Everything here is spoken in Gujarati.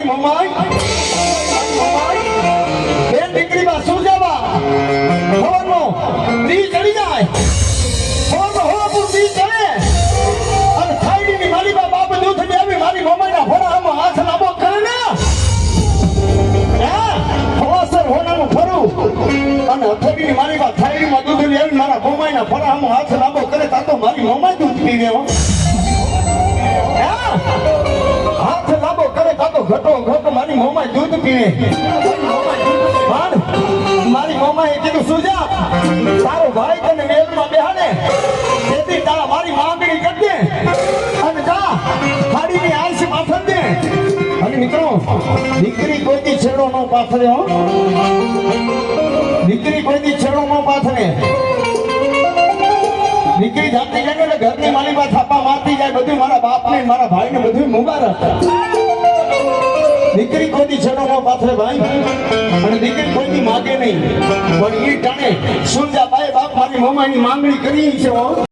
મમાઈ એ દીકરીમાં શું જવા હવનો દી ચડી જાય હવનો હવપુર દી ચડે અને થાઈડીની મારી બાપ દૂધ દેવી મારી મમાઈના ફોડામાં હાથ લાંબો કરે ને હા હવાસર હોનાનું ફરું અને હથેળીની મારી બાપ થાઈડીમાં દૂધ દેવી મારા મમાઈના ફોડામાં હાથ લાંબો કરે તા તો મારી મમાઈ દૂધ પીવે હો હાથ લાંબો કરે કાતો ઘટો ઘટ મારી મોમાઈ દૂધ પીવે મારી મોમાએ કીધું સુજા તારો ભાઈ તને મેળમાં બેહાડે તેથી તારા મારી માંગણી કરજે અને જા ખાડીની આંશ પાથર દે અને મિત્રો દીકરી કોઈથી છેડો ન પાથરે હો દીકરી કોઈથી છેડો ન પાથરે દીકરી જાતી જાય એટલે ઘરની મારી પાસે થાપા મારતી જાય બધું મારા બાપને મારા ભાઈને બધું મુબારક દીકરી કોઈથી છેડો ન પાથરે ભાઈ અને દીકરી કોઈથી માગે નહીં પણ એ ટાણે સુંજા બાઈ બાપ મારી મમ્માની માંગણી કરી છે